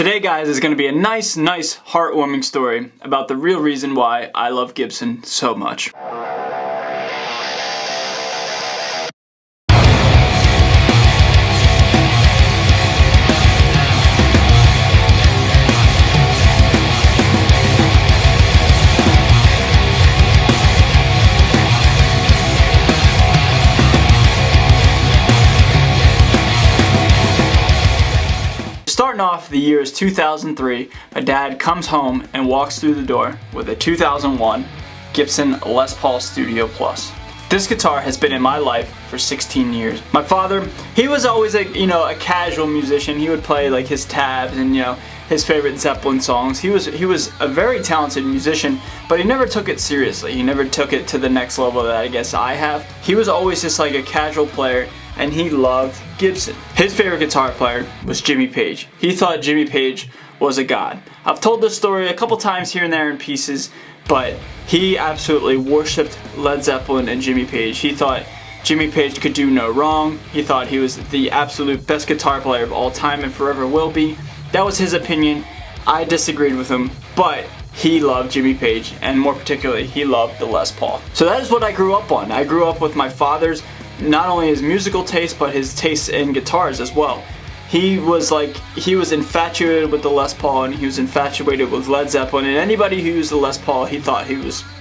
Today, guys, is going to be a nice, heartwarming story about the real reason why I love Gibson so much. Starting off, the year is 2003. My dad comes home and walks through the door with a 2001 Gibson Les Paul Studio Plus. This guitar has been in my life for 16 years. My father, he was always a casual musician. He would play like his tabs and his favorite Zeppelin songs. He was a very talented musician, but he never took it seriously. He never took it to the next level that I guess I have. He was always just like a casual player, and he loved Gibson. His favorite guitar player was Jimmy Page. He thought Jimmy Page was a god. I've told this story a couple times here and there in pieces, but he absolutely worshipped Led Zeppelin and Jimmy Page. He thought Jimmy Page could do no wrong. He thought he was the absolute best guitar player of all time and forever will be. That was his opinion. I disagreed with him, but he loved Jimmy Page, and more particularly, he loved the Les Paul. So that is what I grew up on. I grew up with my father's, not only his musical taste, but his taste in guitars as well. He was infatuated with the Les Paul, and he was infatuated with Led Zeppelin, and anybody who used the Les Paul, he thought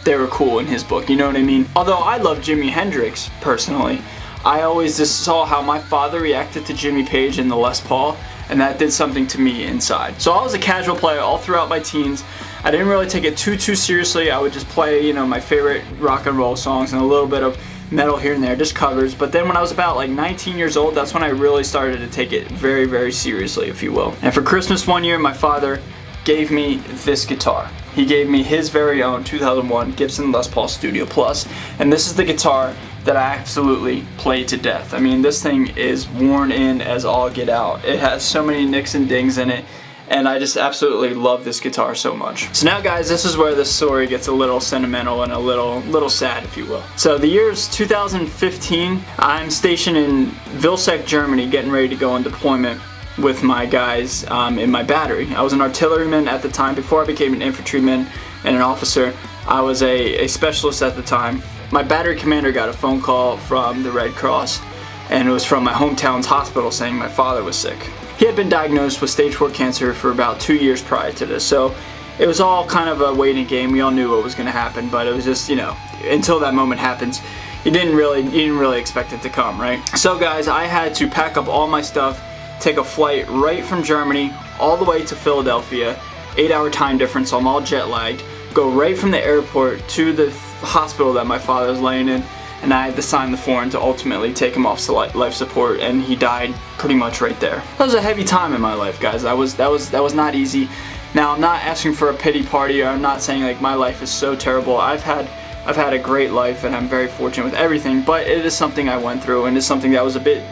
they were cool in his book, you know what I mean? Although I love Jimi Hendrix personally, I always just saw how my father reacted to Jimmy Page and the Les Paul, and that did something to me inside. So I was a casual player all throughout my teens. I didn't really take it too seriously. I would just play, my favorite rock and roll songs and a little bit of metal here and there, just covers. But then when I was about like 19 years old, that's when I really started to take it very seriously, if you will. And for Christmas one year, my father gave me this guitar. He gave me his very own 2001 Gibson Les Paul Studio Plus, and this is the guitar that I absolutely play to death. I mean, this thing is worn in as all get out. It has so many nicks and dings in it, and I just absolutely love this guitar so much. So now, guys, this is where the story gets a little sentimental and a little sad, if you will. So the year is 2015. I'm stationed in Vilseck, Germany, getting ready to go on deployment with my guys in my battery. I was an artilleryman at the time. Before I became an infantryman and an officer, I was a specialist at the time. My battery commander got a phone call from the Red Cross, and it was from my hometown's hospital saying my father was sick. He had been diagnosed with stage 4 cancer for about 2 years prior to this, so it was all kind of a waiting game. We all knew what was going to happen, but it was just, until that moment happens, you didn't really expect it to come, right? So, guys, I had to pack up all my stuff, take a flight right from Germany all the way to Philadelphia, 8-hour time difference, so I'm all jet lagged, go right from the airport to the hospital that my father was laying in, and I had to sign the form to ultimately take him off life support, and he died pretty much right there. That was a heavy time in my life, guys. That was not easy. Now, I'm not asking for a pity party, or I'm not saying like my life is so terrible. I've had a great life, and I'm very fortunate with everything, but it is something I went through, and it's something that was a bit,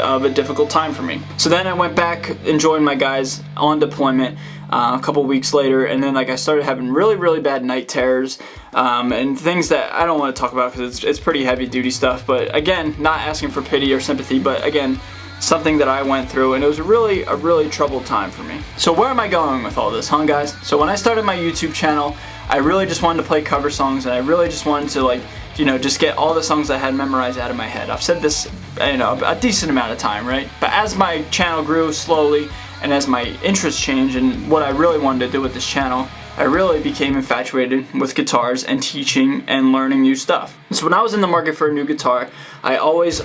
of a difficult time for me. So then I went back and joined my guys on deployment a couple weeks later, and then I started having really bad night terrors and things that I don't want to talk about because it's pretty heavy duty stuff. But again, not asking for pity or sympathy, but again, something that I went through, and it was a really troubled time for me. So where am I going with all this, huh, guys? So when I started my YouTube channel, I really just wanted to play cover songs, and I really just wanted to just get all the songs I had memorized out of my head. I've said this, a decent amount of time, right? But as my channel grew slowly, and as my interests changed and what I really wanted to do with this channel, I really became infatuated with guitars and teaching and learning new stuff. So when I was in the market for a new guitar, I always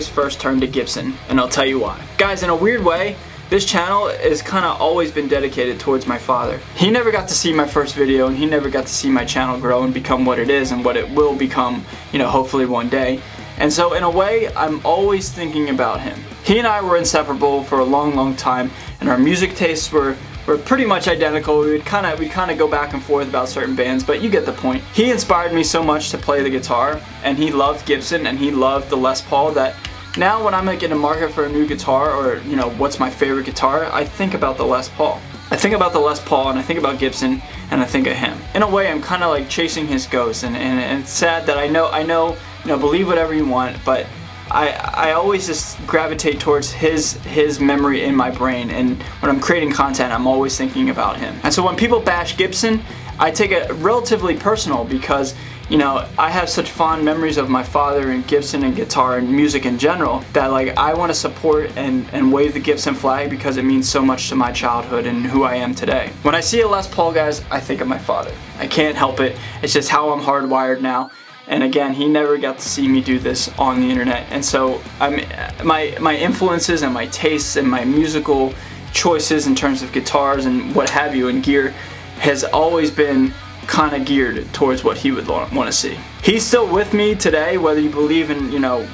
first turned to Gibson, and I'll tell you why. Guys, in a weird way, this channel has kind of always been dedicated towards my father. He never got to see my first video, and he never got to see my channel grow and become what it is and what it will become, hopefully one day. And so in a way, I'm always thinking about him. He and I were inseparable for a long time, and our music tastes were pretty much identical. We'd kind of go back and forth about certain bands, but you get the point. He inspired me so much to play the guitar, and he loved Gibson, and he loved the Les Paul, that now when I'm in the market for a new guitar, or what's my favorite guitar, I think about the Les Paul. I think about the Les Paul, and I think about Gibson, and I think of him. In a way, I'm kind of like chasing his ghost, and it's sad that I know, believe whatever you want, but I always just gravitate towards his memory in my brain, and when I'm creating content, I'm always thinking about him. And so when people bash Gibson, I take it relatively personal because, you know, I have such fond memories of my father and Gibson and guitar and music in general that, like, I want to support and wave the Gibson flag because it means so much to my childhood and who I am today. When I see a Les Paul, guys, I think of my father. I can't help it. It's just how I'm hardwired now. And again, he never got to see me do this on the internet. And so my influences and my tastes and my musical choices in terms of guitars and what have you and gear has always been kind of geared towards what he would want to see. He's still with me today, whether you believe in, you know,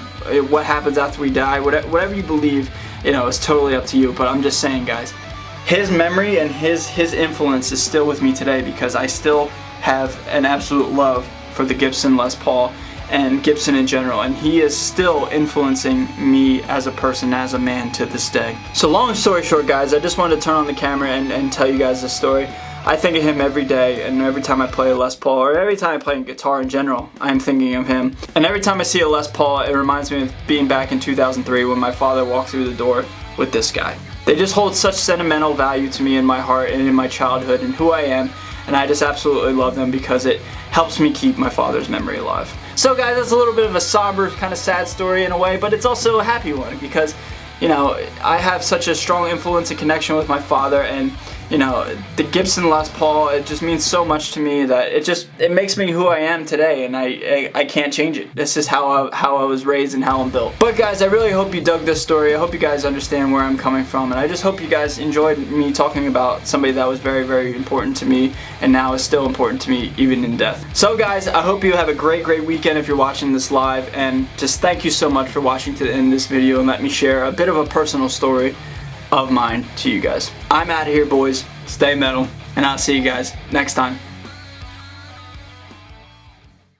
what happens after we die, whatever you believe, you know, is totally up to you. But I'm just saying, guys, his memory and his influence is still with me today because I still have an absolute love for the Gibson Les Paul and Gibson in general, and he is still influencing me as a person, as a man to this day. So long story short, guys, I just wanted to turn on the camera and tell you guys this story. I think of him every day, and every time I play a Les Paul, or every time I play guitar in general, I'm thinking of him. And every time I see a Les Paul, it reminds me of being back in 2003 when my father walked through the door with this guy. They just hold such sentimental value to me in my heart and in my childhood and who I am, and I just absolutely love them because it helps me keep my father's memory alive. So guys, that's a little bit of a somber, kind of sad story in a way, but it's also a happy one because, you know, I have such a strong influence and connection with my father, and, you know, the Gibson Les Paul, it just means so much to me that it makes me who I am today, and I can't change it. This is how I was raised and how I'm built. But guys, I really hope you dug this story. I hope you guys understand where I'm coming from, and I just hope you guys enjoyed me talking about somebody that was very, very important to me and now is still important to me even in death. So guys, I hope you have a great weekend if you're watching this live, and just thank you so much for watching to the end of this video and let me share a bit of a personal story of mine to you guys. I'm out of here, boys. Stay metal, and I'll see you guys next time.